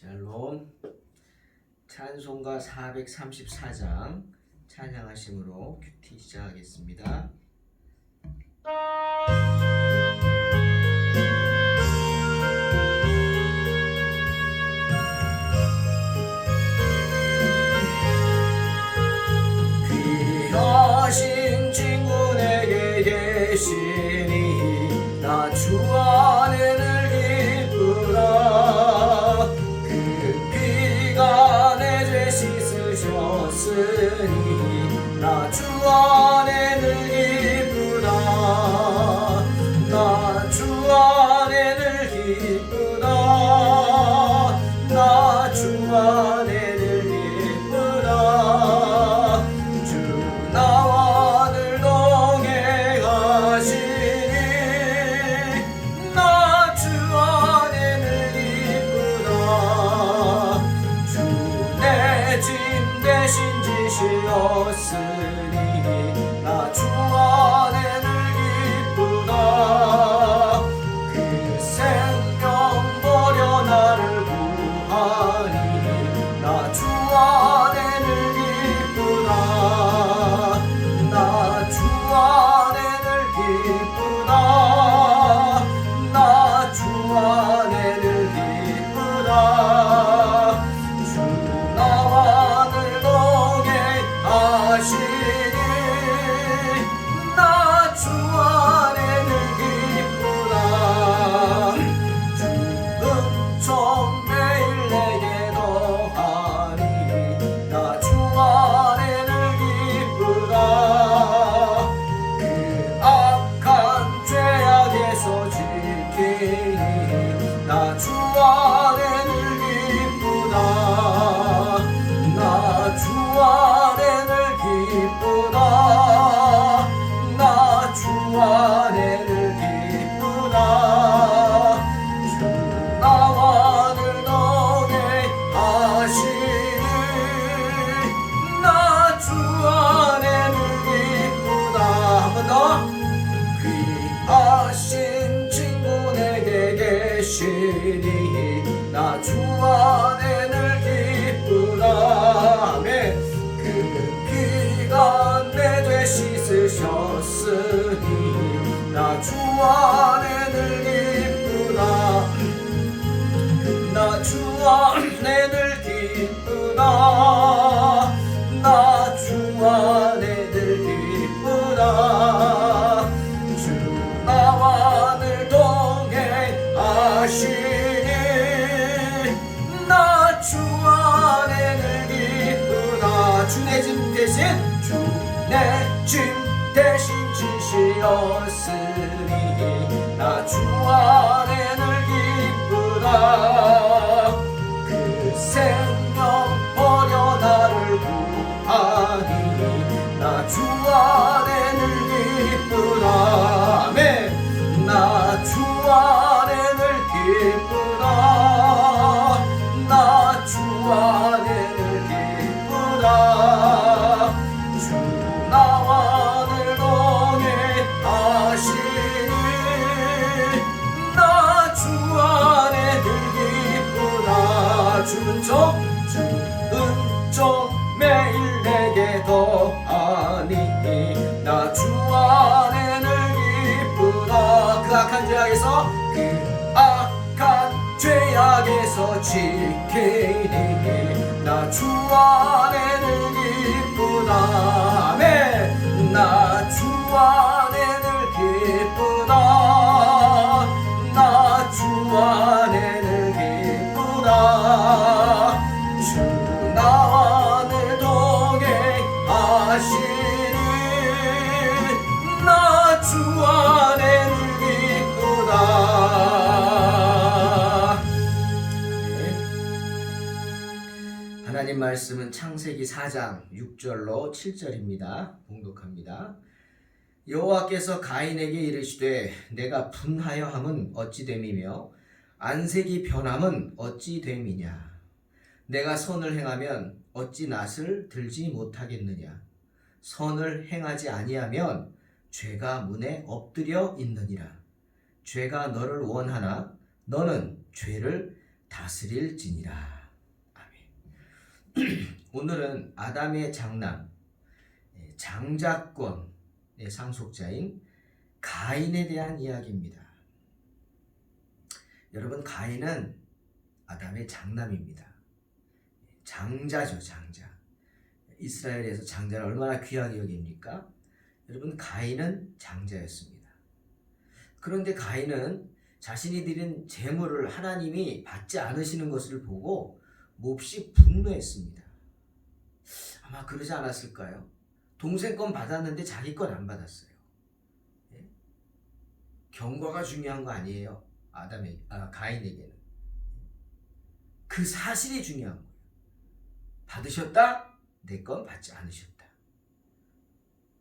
샬롬. 찬송가 434장 찬양하심으로 큐티 시작하겠습니다. 귀하신 친구 내게 계시니 나 주 안에 늘 기쁘다. 그 피가 내 죄 씻으셨으니 나 주 안에 늘 기쁘다. 나 주 안에 늘 기쁘다. 나 주 안에 늘 기쁘다. 주 나와 늘 동행하시니 나 주 안에 늘 기쁘다. 주 내 짐 대신 지시었으니 나 주 안에 늘 기쁘다. 그 생명 버려 나를 구하니 나 주 안에 늘 기쁘다. 나 주 안에 늘 기쁘다. 나 주 안에 늘 기쁘다. 주 나와 늘 동행하시니 나 주 안에 늘 기쁘다. 주 은총 매일 내게 더하니 나 주 안에 늘 기쁘다. 그 악한 죄악에서 지키니 나 주 안에 늘 기쁘다. 나 주 안에 늘 기쁘다. 나 주 안에 늘 기쁘다. 주 나와 늘 동행하시니 나 주 안에 늘 기쁘다. 한 번 더. 귀하신 친구 내게 계시니 나 주 안에 늘 기쁘다. 아멘. 그 피가 내 죄 씻으셨으니 나 주 안에 늘 기쁘다. 나 주 안에 늘 기쁘다. 나 주 안에 늘 기쁘다. 주 나와 늘 동행하시니 나 주 안에 늘 기쁘다. 주 내 짐 대신 주 내 짐 대신 지시었으니 나 주 안에 늘 기쁘다. 그 생명 버려 나를 구하니 나 주 안에 늘 기쁘다. 아멘. 나 주 안에 늘 기쁘다. 나 주 안에 늘 기쁘다. 주 나와 늘 동행하시니 나 주 안에 늘 기쁘다. 주 은총 매일 내게 더하니 나 주 안에 늘 기쁘다. 그 악한 죄악에서 지키니 나 주 안에 늘 기쁘다. 아멘. 나 주 안에 늘 기쁘다. 나 주 안에 늘 기쁘다. 주 나와 늘 동행하시니 나 주 안에 늘 기쁘다. 하나님 말씀은 창세기 4장 6절로 7절입니다. 봉독합니다. 여호와께서 가인에게 이르시되 내가 분하여 함은 어찌 됨이며 안색이 변함은 어찌 됨이냐. 내가 선을 행하면 어찌 낯을 들지 못하겠느냐. 선을 행하지 아니하면 죄가 문에 엎드려 있느니라. 죄가 너를 원하나 너는 죄를 다스릴지니라. 오늘은 아담의 장남, 장자권의 상속자인 가인에 대한 이야기입니다. 여러분, 가인은 아담의 장남입니다. 장자죠, 장자. 이스라엘에서 장자를 얼마나 귀하게 여깁니까? 여러분, 가인은 장자였습니다. 그런데 가인은 자신이 드린 재물을 하나님이 받지 않으시는 것을 보고 몹시 분노했습니다. 아마 그러지 않았을까요? 동생 건 받았는데 자기 건 안 받았어요. 경과가 중요한 거 아니에요. 가인에게는. 그 사실이 중요한 거예요. 받으셨다? 내 건 받지 않으셨다.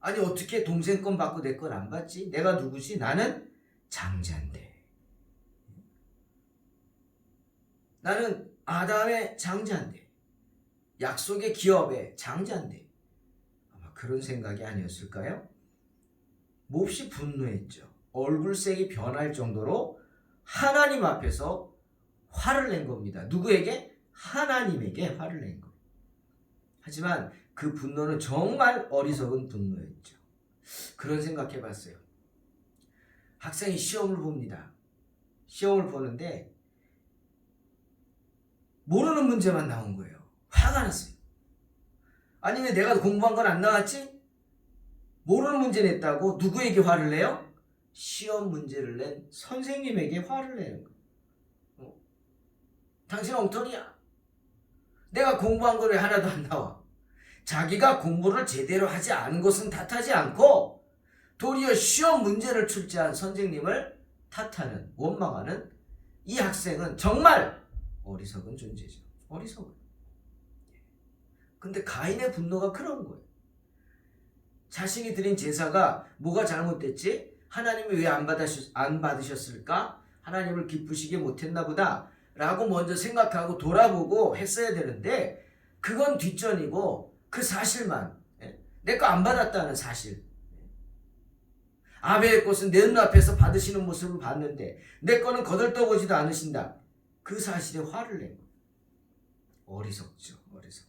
아니, 어떻게 동생 건 받고 내 건 안 받지? 내가 누구지? 나는 장자인데. 나는 아담의 장자인데. 약속의 기업의 장자인데. 아마 그런 생각이 아니었을까요? 몹시 분노했죠. 얼굴색이 변할 정도로 하나님 앞에서 화를 낸 겁니다. 누구에게? 하나님에게 화를 낸 거예요. 하지만 그 분노는 정말 어리석은 분노였죠. 그런 생각해 봤어요. 학생이 시험을 봅니다. 시험을 보는데 모르는 문제만 나온 거예요. 화가 났어요. 아니면 내가 공부한 건 안 나왔지? 모르는 문제 냈다고 누구에게 화를 내요? 시험 문제를 낸 선생님에게 화를 내는 거예요. 당신 엉터리야. 내가 공부한 거 왜 하나도 안 나와? 자기가 공부를 제대로 하지 않은 것은 탓하지 않고 도리어 시험 문제를 출제한 선생님을 탓하는, 원망하는 이 학생은 정말 어리석은 존재죠. 어리석은. 근데 가인의 분노가 그런 거예요. 자신이 드린 제사가 뭐가 잘못됐지? 하나님이 왜 안 받으셨을까? 하나님을 기쁘시게 못했나 보다 라고 먼저 생각하고 돌아보고 했어야 되는데 그건 뒷전이고 그 사실만, 내 거 안 받았다는 사실, 아벨의 것은 내 눈앞에서 받으시는 모습을 봤는데 내 거는 거들떠보지도 않으신다. 그 사실에 화를 낸 거예요. 어리석죠. 어리석.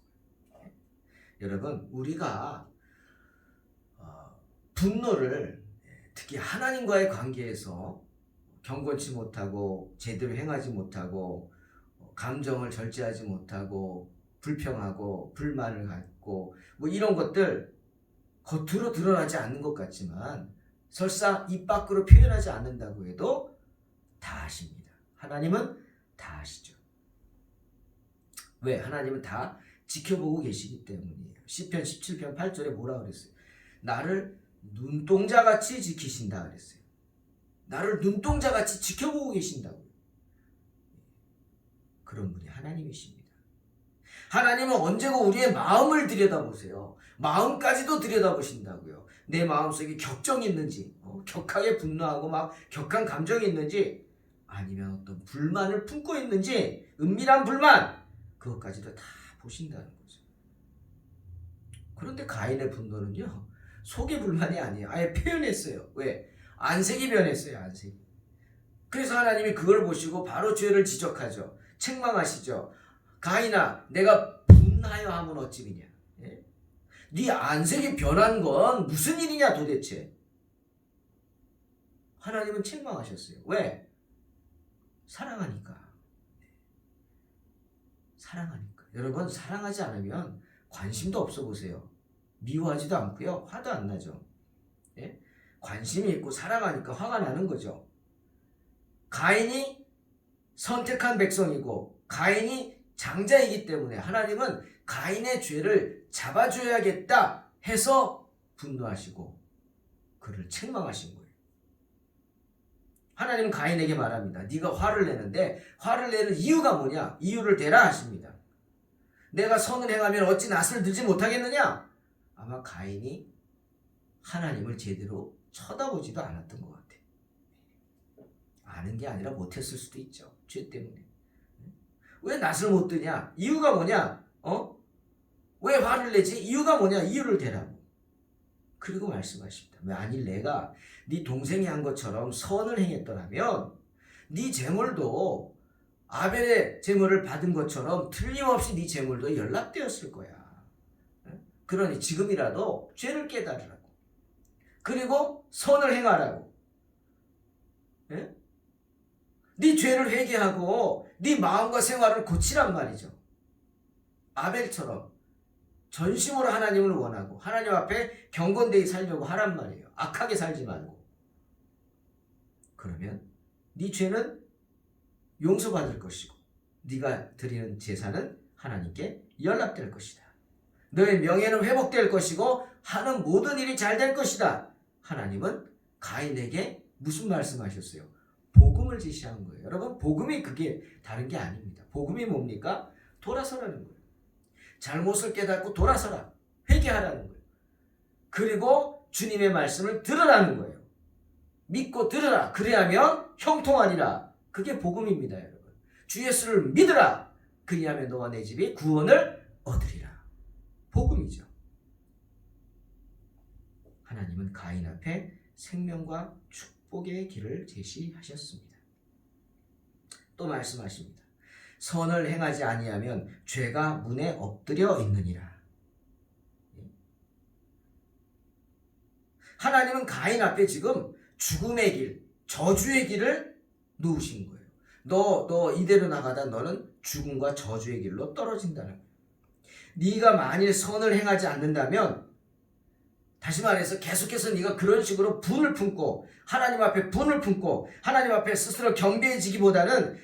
여러분, 우리가 분노를 특히 하나님과의 관계에서 경건치 못하고 제대로 행하지 못하고 감정을 절제하지 못하고 불평하고 불만을 갖고 뭐 이런 것들 겉으로 드러나지 않는 것 같지만 설사 입 밖으로 표현하지 않는다고 해도 다 아십니다. 하나님은 다 아시죠. 왜? 하나님은 다 지켜보고 계시기 때문이에요. 시편 17편 8절에 뭐라 그랬어요? 나를 눈동자같이 지키신다 그랬어요. 나를 눈동자같이 지켜보고 계신다고요. 그런 분이 하나님이십니다. 하나님은 언제고 우리의 마음을 들여다보세요. 마음까지도 들여다보신다고요. 내 마음속에 격정이 있는지, 격하게 분노하고 막 격한 감정이 있는지, 아니면 어떤 불만을 품고 있는지, 은밀한 불만, 그것까지도 다 보신다는 거죠. 그런데 가인의 분노는요, 속의 불만이 아니에요. 아예 표현했어요. 왜? 안색이 변했어요. 안색이. 그래서 하나님이 그걸 보시고 바로 죄를 지적하죠. 책망하시죠. 가인아, 내가 분하여 하면 어찌미냐. 네 안색이 변한 건 무슨 일이냐 도대체. 하나님은 책망하셨어요. 왜? 사랑하니까. 사랑하니까. 여러분, 사랑하지 않으면 관심도 없어 보세요. 미워하지도 않고요. 화도 안 나죠. 관심이 있고 사랑하니까 화가 나는 거죠. 가인이 선택한 백성이고 가인이 장자이기 때문에 하나님은 가인의 죄를 잡아줘야겠다 해서 분노하시고 그를 책망하신 거예요. 하나님은 가인에게 말합니다. 네가 화를 내는데 화를 내는 이유가 뭐냐? 이유를 대라 하십니다. 내가 선을 행하면 어찌 낯을 들지 못하겠느냐? 아마 가인이 하나님을 제대로 쳐다보지도 않았던 것 같아요. 아는 게 아니라 못했을 수도 있죠. 죄 때문에. 왜 낯을 못 드냐? 이유가 뭐냐? 왜 화를 내지? 이유가 뭐냐? 이유를 대라고. 그리고 말씀하십니다. 만일 내가 네 동생이 한 것처럼 선을 행했더라면 네 재물도 아벨의 제물을 받은 것처럼 틀림없이 네 제물도 연락되었을 거야. 그러니 지금이라도 죄를 깨달으라고. 그리고 선을 행하라고. 예? 네 죄를 회개하고 네 마음과 생활을 고치란 말이죠. 아벨처럼 전심으로 하나님을 원하고 하나님 앞에 경건되이 살려고 하란 말이에요. 악하게 살지 말고. 그러면 네 죄는 용서받을 것이고 네가 드리는 제사는 하나님께 연락될 것이다. 너의 명예는 회복될 것이고 하는 모든 일이 잘 될 것이다. 하나님은 가인에게 무슨 말씀하셨어요? 복음을 제시한 거예요. 여러분, 복음이 그게 다른 게 아닙니다. 복음이 뭡니까? 돌아서라는 거예요. 잘못을 깨닫고 돌아서라. 회개하라는 거예요. 그리고 주님의 말씀을 들으라는 거예요. 믿고 들으라. 그리하면 형통하리라. 그게 복음입니다, 여러분. 주 예수를 믿으라. 그리하면 너와 내 집이 구원을 얻으리라. 복음이죠. 하나님은 가인 앞에 생명과 축복의 길을 제시하셨습니다. 또 말씀하십니다. 선을 행하지 아니하면 죄가 문에 엎드려 있느니라. 하나님은 가인 앞에 지금 죽음의 길, 저주의 길을 놓으신 거예요. 너 이대로 나가다 너는 죽음과 저주의 길로 떨어진다는 거예요. 네가 만일 선을 행하지 않는다면, 다시 말해서 계속해서 네가 그런 식으로 분을 품고 하나님 앞에 분을 품고 하나님 앞에 스스로 겸손해지기보다는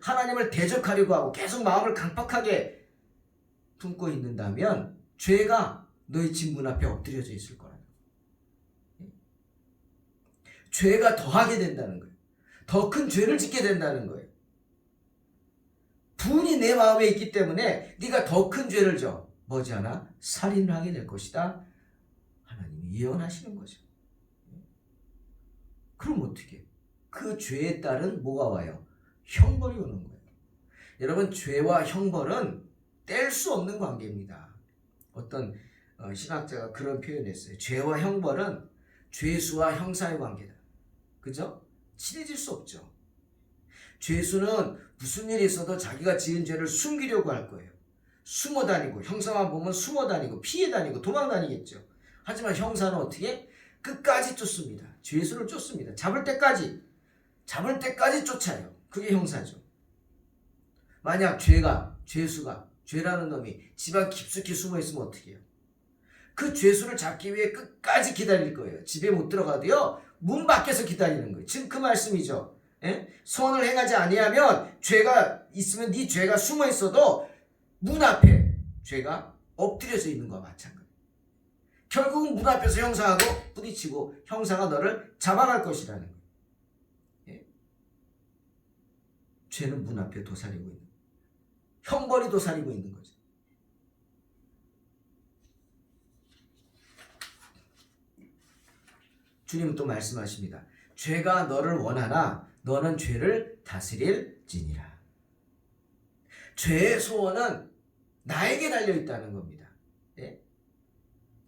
하나님을 대적하려고 하고 계속 마음을 강팍하게 품고 있는다면 죄가 너의 집 문 앞에 엎드려져 있을 거라는 거예요. 죄가 더하게 된다는 거예요. 더 큰 죄를 짓게 된다는 거예요. 분이 내 마음에 있기 때문에 네가 더 큰 죄를 져. 머지않아 살인을 하게 될 것이다. 하나님이 예언하시는 거죠. 그럼 어떻게? 그 죄에 따른 뭐가 와요? 형벌이 오는 거예요. 여러분, 죄와 형벌은 뗄 수 없는 관계입니다. 어떤 신학자가 그런 표현을 했어요. 죄와 형벌은 죄수와 형사의 관계다. 그죠? 친해질 수 없죠. 죄수는 무슨 일이 있어도 자기가 지은 죄를 숨기려고 할 거예요. 숨어 다니고, 형사만 보면 숨어 다니고 피해 다니고 도망 다니겠죠. 하지만 형사는 어떻게? 끝까지 쫓습니다. 죄수를 쫓습니다. 잡을 때까지 쫓아요. 그게 형사죠. 만약 죄수가, 죄라는 놈이 집안 깊숙이 숨어 있으면 어떻게 해요? 그 죄수를 잡기 위해 끝까지 기다릴 거예요. 집에 못 들어가도요, 문 밖에서 기다리는 거예요. 지금 그 말씀이죠. 예? 선을 행하지 아니하면 죄가 있으면 네 죄가 숨어 있어도 문 앞에 죄가 엎드려져 있는 것과 마찬가지. 결국은 문 앞에서 형사하고 부딪히고 형사가 너를 잡아갈 것이라는 거예요. 예? 죄는 문 앞에 도사리고 있는 거예요. 형벌이 도사리고 있는 거죠. 주님은 또 말씀하십니다. 죄가 너를 원하나 너는 죄를 다스릴지니라. 죄의 소원은 나에게 달려있다는 겁니다. 예?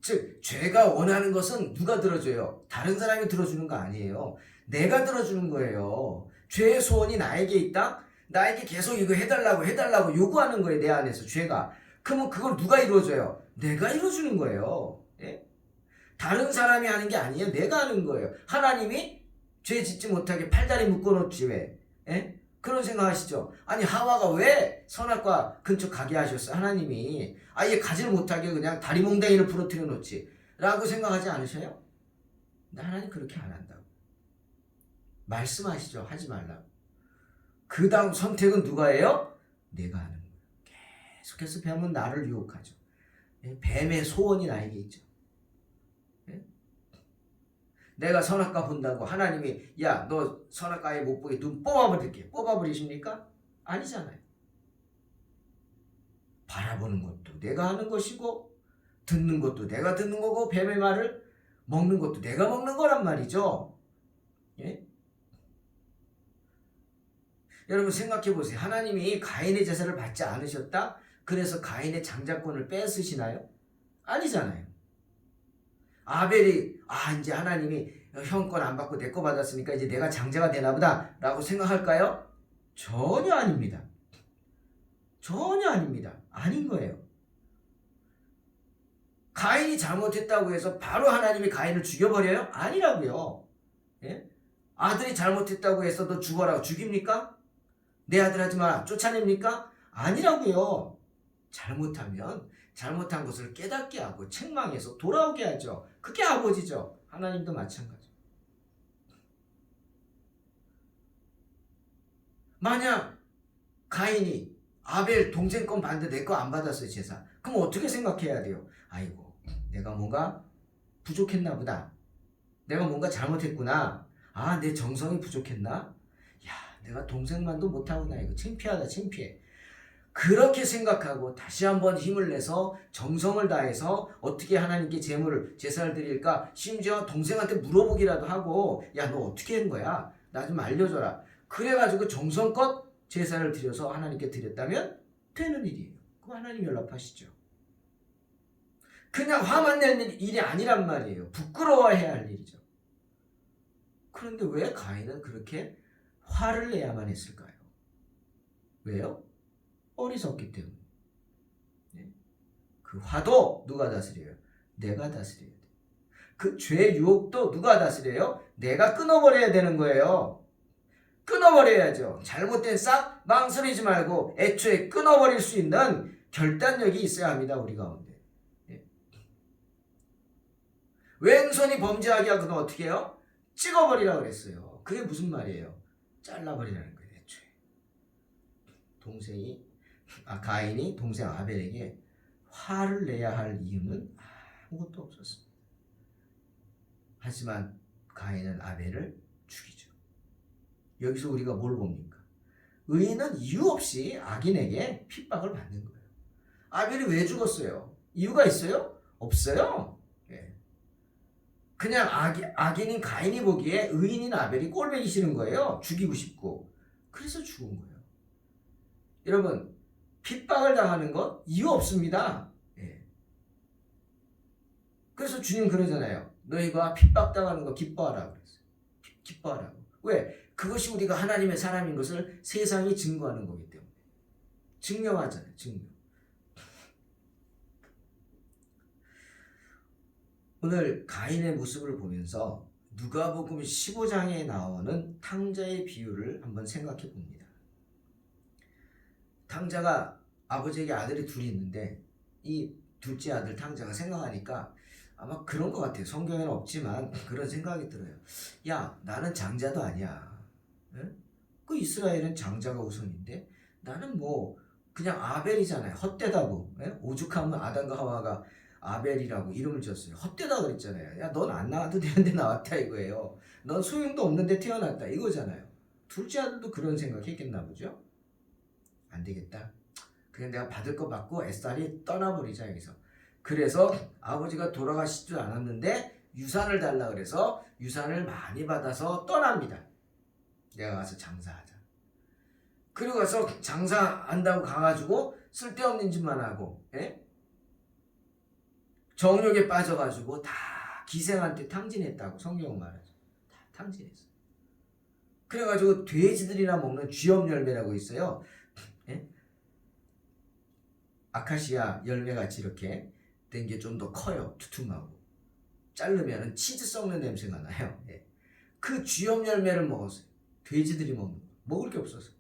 즉 죄가 원하는 것은 누가 들어줘요? 다른 사람이 들어주는 거 아니에요. 내가 들어주는 거예요. 죄의 소원이 나에게 있다? 나에게 계속 이거 해달라고 요구하는 거예요. 내 안에서 죄가. 그러면 그걸 누가 이루어줘요? 내가 이루어주는 거예요. 예? 다른 사람이 하는 게 아니에요. 내가 하는 거예요. 하나님이 죄 짓지 못하게 팔다리 묶어놓지 왜? 예? 그런 생각하시죠? 아니, 하와가 왜 선악과 근처 가게 하셨어요? 하나님이 아예 가지를 못하게 그냥 다리 몽댕이를 부러뜨려 놓지 라고 생각하지 않으셔요? 근데 하나님 그렇게 안 한다고 말씀하시죠. 하지 말라고. 그 다음 선택은 누가 해요? 내가 하는 거예요. 계속해서 뱀은 나를 유혹하죠. 뱀의 소원이 나에게 있죠. 내가 선악과 본다고 하나님이 야, 너 선악과에 못 보게 눈 뽑아버릴게. 뽑아버리십니까? 아니잖아요. 바라보는 것도 내가 하는 것이고 듣는 것도 내가 듣는 거고 뱀의 말을 먹는 것도 내가 먹는 거란 말이죠. 예? 여러분 생각해 보세요. 하나님이 가인의 제사를 받지 않으셨다? 그래서 가인의 장자권을 뺏으시나요? 아니잖아요. 아벨이 이제 하나님이 형 건 안 받고 내 거 받았으니까 이제 내가 장자가 되나 보다 라고 생각할까요? 전혀 아닙니다. 전혀 아닙니다. 아닌 거예요. 가인이 잘못했다고 해서 바로 하나님이 가인을 죽여버려요? 아니라고요. 예? 아들이 잘못했다고 해서 너 죽어라고 죽입니까? 내 아들 하지 마라 쫓아냅니까? 아니라고요. 잘못하면 잘못한 것을 깨닫게 하고 책망해서 돌아오게 하죠. 그게 아버지죠. 하나님도 마찬가지. 만약 가인이 아벨 동생 건 받는데 내 거 안 받았어요, 제사. 그럼 어떻게 생각해야 돼요? 아이고, 내가 뭔가 부족했나 보다. 내가 뭔가 잘못했구나. 아, 내 정성이 부족했나? 야, 내가 동생만도 못하구나. 이거 창피하다, 창피해. 그렇게 생각하고 다시 한번 힘을 내서 정성을 다해서 어떻게 하나님께 제사를 드릴까? 심지어 동생한테 물어보기라도 하고, 야, 너 어떻게 한 거야? 나 좀 알려줘라. 그래가지고 정성껏 제사를 드려서 하나님께 드렸다면 되는 일이에요. 그럼 하나님 연락하시죠. 그냥 화만 낼 일이 아니란 말이에요. 부끄러워해야 할 일이죠. 그런데 왜 가인은 그렇게 화를 내야만 했을까요? 왜요? 어리석기 때문에. 그 화도 누가 다스려요? 내가 다스려야 돼. 그 죄 유혹도 누가 다스려요? 내가 끊어버려야 되는 거예요. 끊어버려야죠. 잘못된 싹 망설이지 말고 애초에 끊어버릴 수 있는 결단력이 있어야 합니다. 우리 가운데. 왼손이 범죄하게 하거든 어떻게 해요? 찍어버리라고 그랬어요. 그게 무슨 말이에요? 잘라버리라는 거예요. 애초에. 가인이 동생 아벨에게 화를 내야 할 이유는 아무것도 없었습니다. 하지만 가인은 아벨을 죽이죠. 여기서 우리가 뭘 봅니까? 의인은 이유 없이 악인에게 핍박을 받는 거예요. 아벨이 왜 죽었어요? 이유가 있어요? 없어요. 그냥 악인인 가인이 보기에 의인인 아벨이 꼴보기 싫은 거예요. 죽이고 싶고. 그래서 죽은 거예요. 여러분, 핍박을 당하는 건 이유 없습니다. 그래서 주님 그러잖아요. 너희가 핍박당하는 거 기뻐하라고 그랬어요. 기뻐하라고. 왜? 그것이 우리가 하나님의 사람인 것을 세상이 증거하는 거기 때문에. 증명하잖아요. 증명. 오늘 가인의 모습을 보면서 누가복음 15장에 나오는 탕자의 비유를 한번 생각해 봅니다. 탕자가 아버지에게 아들이 둘이 있는데 이 둘째 아들 탕자가 생각하니까 아마 그런 것 같아요. 성경에는 없지만 그런 생각이 들어요. 야, 나는 장자도 아니야. 응? 그 이스라엘은 장자가 우선인데 나는 뭐 그냥 아벨이잖아요. 헛되다고. 오죽하면 아담과 하와가 아벨이라고 이름을 지었어요. 헛되다 그랬잖아요. 야, 넌 안 나와도 되는데 나왔다 이거예요. 넌 소용도 없는데 태어났다 이거잖아요. 둘째 아들도 그런 생각했겠나 보죠. 안 되겠다. 그냥 내가 받을 거 받고 애살이 떠나버리자 여기서. 그래서 아버지가 돌아가시지도 않았는데 유산을 달라 그래서 유산을 많이 받아서 떠납니다. 내가 가서 장사하자. 그리고 가서 장사한다고 가가지고 쓸데없는 짓만 하고 정욕에 빠져가지고 다 기생한테 탕진했다고 성경은 말하죠. 다 탕진했어요. 그래가지고 돼지들이나 먹는 쥐염 열매라고 있어요. 아카시아 열매같이 이렇게 된 게 좀 더 커요. 두툼하고. 자르면 치즈 썩는 냄새가 나요. 그 쥐염 열매를 먹었어요. 돼지들이 먹는 거. 먹을 게 없었어요.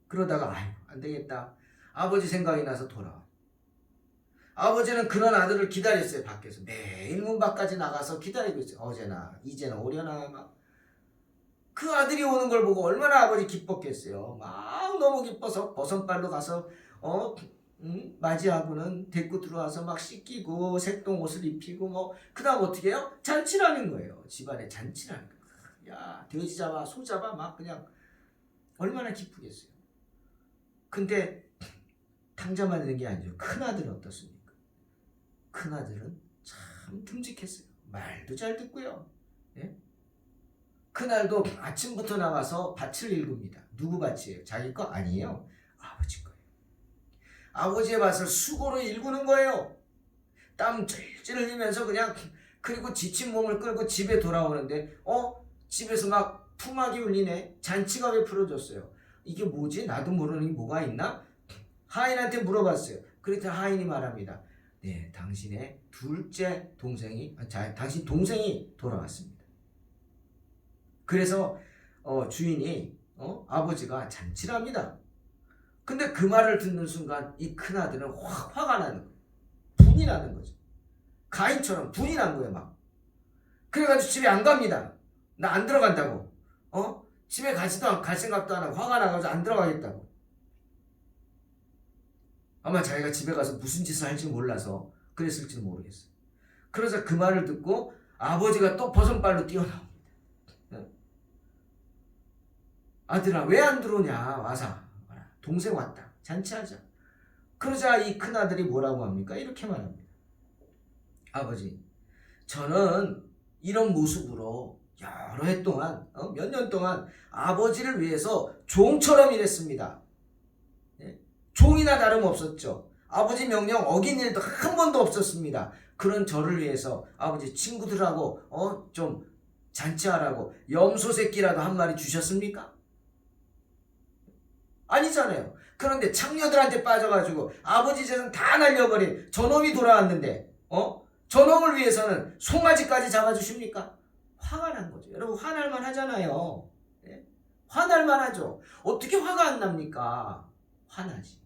그러다가 아이고 안 되겠다. 아버지 생각이 나서 돌아와. 아버지는 그런 아들을 기다렸어요. 밖에서 매일 문 밖까지 나가서 기다리고 있어요. 어제나 이제나 오려나 막. 그 아들이 오는 걸 보고 얼마나 아버지 기뻤겠어요. 막 너무 기뻐서 버선발로 가서 맞이하고는 데리고 들어와서 막 씻기고 색동 옷을 입히고 뭐 그다음 어떻게 해요? 잔치라는 거예요. 집안에 잔치라는 거예요. 야, 돼지 잡아 소 잡아 막 그냥 얼마나 기쁘겠어요. 근데 탕자만 있는 게 아니죠. 큰아들은 어떻습니까? 큰아들은 참 듬직했어요. 말도 잘 듣고요. 그날도 아침부터 나와서 밭을 일굽니다. 누구 밭이에요? 자기 거 아니에요. 아버지 거예요. 아버지의 밭을 수고로 일구는 거예요. 땀 찔찔 흘리면서 그냥. 그리고 지친 몸을 끌고 집에 돌아오는데 집에서 막 풍악이 울리네. 잔치가 왜 풀어졌어요? 이게 뭐지? 나도 모르는 게 뭐가 있나? 하인한테 물어봤어요. 그랬더니 하인이 말합니다. 네, 당신의 둘째 동생이, 당신 동생이 돌아왔습니다. 그래서 주인이 아버지가 잔치를 합니다. 근데 그 말을 듣는 순간 이 큰아들은 확 화가 나는 거예요. 분이 나는 거죠. 가인처럼 분이 난 거예요, 막. 그래가지고 집에 안 갑니다. 나 안 들어간다고. 집에 갈 생각도 안 하고 화가 나가지고 안 들어가겠다고. 아마 자기가 집에 가서 무슨 짓을 할지 몰라서 그랬을지도 모르겠어요. 그래서 그 말을 듣고 아버지가 또 버선발로 뛰어나옵니다. 아들아, 왜 안 들어오냐? 와서 동생 왔다. 잔치하자. 그러자 이 큰아들이 뭐라고 합니까? 이렇게 말합니다. 아버지, 저는 이런 모습으로 여러 해 동안, 몇 년 동안 아버지를 위해서 종처럼 일했습니다. 종이나 다름없었죠. 아버지 명령 어긴 일도 한 번도 없었습니다. 그런 저를 위해서 아버지 친구들하고 좀 잔치하라고 염소 새끼라도 한 마리 주셨습니까? 아니잖아요. 그런데 창녀들한테 빠져가지고 아버지 재산 다 날려버린 저놈이 돌아왔는데 저놈을 위해서는 송아지까지 잡아주십니까? 화가 난 거죠. 여러분, 화날만 하잖아요. 네? 화날만 하죠. 어떻게 화가 안 납니까? 화나지.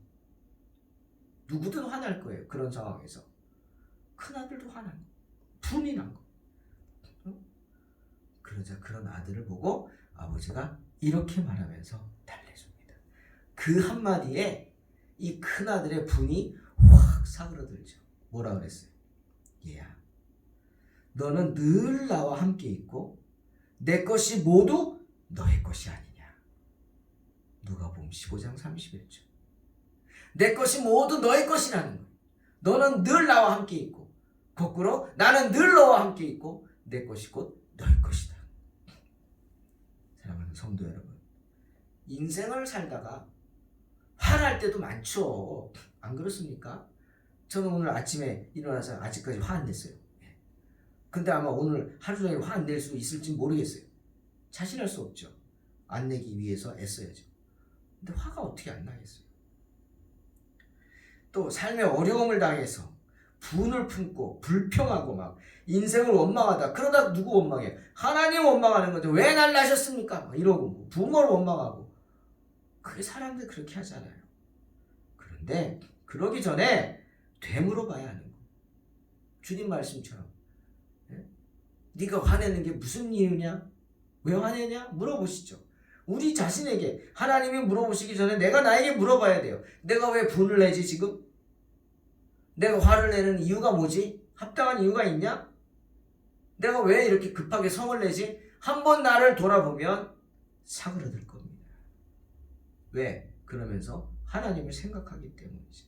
누구든 화날 거예요. 그런 상황에서. 큰아들도 화난 거. 분이 난 거. 그러자 그런 아들을 보고 아버지가 이렇게 말하면서 달래줍니다. 그 한마디에 이 큰아들의 분이 확 사그러들죠. 뭐라 그랬어요? 얘야, 너는 늘 나와 함께 있고 내 것이 모두 너의 것이 아니냐. 누가복음 15장 31절. 내 것이 모두 너의 것이라는 거예요. 너는 늘 나와 함께 있고 거꾸로 나는 늘 너와 함께 있고 내 것이 곧 너의 것이다. 사랑하는 성도 여러분, 인생을 살다가 화날 때도 많죠. 안 그렇습니까? 저는 오늘 아침에 일어나서 아직까지 화 안 냈어요. 근데 아마 오늘 하루 종일 화 안 낼 수 있을지 모르겠어요. 자신할 수 없죠. 안 내기 위해서 애써야죠. 근데 화가 어떻게 안 나겠어요? 또 삶의 어려움을 당해서 분을 품고 불평하고 막 인생을 원망하다. 그러다 누구 원망해요? 하나님 원망하는 건데 왜 날 낳으셨습니까? 막 이러고 부모를 원망하고. 그게 사람들 그렇게 하잖아요. 그런데 그러기 전에 되물어봐야 하는 거. 주님 말씀처럼 네가 화내는 게 무슨 이유냐? 왜 화내냐? 물어보시죠. 우리 자신에게 하나님이 물어보시기 전에 내가 나에게 물어봐야 돼요. 내가 왜 분을 내지 지금? 내가 화를 내는 이유가 뭐지? 합당한 이유가 있냐? 내가 왜 이렇게 급하게 성을 내지? 한번 나를 돌아보면 사그러들 겁니다. 왜? 그러면서 하나님을 생각하기 때문이죠.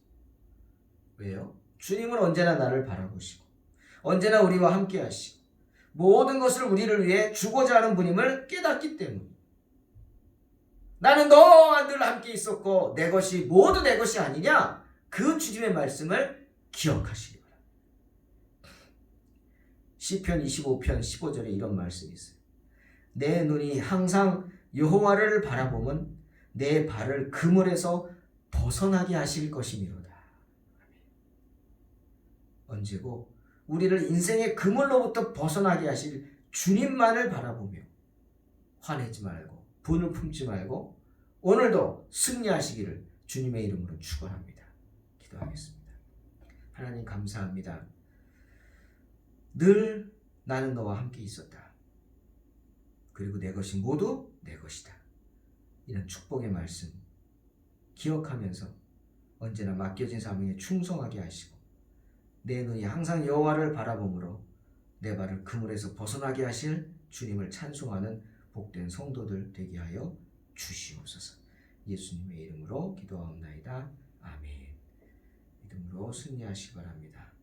왜요? 주님은 언제나 나를 바라보시고 언제나 우리와 함께 하시고 모든 것을 우리를 위해 주고자 하는 분임을 깨닫기 때문에 나는 너와 늘 함께 있었고 내 것이 모두 내 것이 아니냐? 그 주님의 말씀을 기억하시기 바랍니다. 시편 25편 15절에 이런 말씀이 있어요. 내 눈이 항상 여호와를 바라보면 내 발을 그물에서 벗어나게 하실 것이미로다. 언제고 우리를 인생의 그물로부터 벗어나게 하실 주님만을 바라보며 화내지 말고 분을 품지 말고 오늘도 승리하시기를 주님의 이름으로 축원합니다. 기도하겠습니다. 하나님 감사합니다. 늘 나는 너와 함께 있었다. 그리고 내 것이 모두 내 것이다. 이런 축복의 말씀 기억하면서 언제나 맡겨진 사명에 충성하게 하시고 내 눈이 항상 여호와를 바라보므로 내 발을 그물에서 벗어나게 하실 주님을 찬송하는 복된 성도들 되게 하여 주시옵소서. 예수님의 이름으로 기도하옵나이다. 아멘. 믿음으로 승리하시기 바랍니다.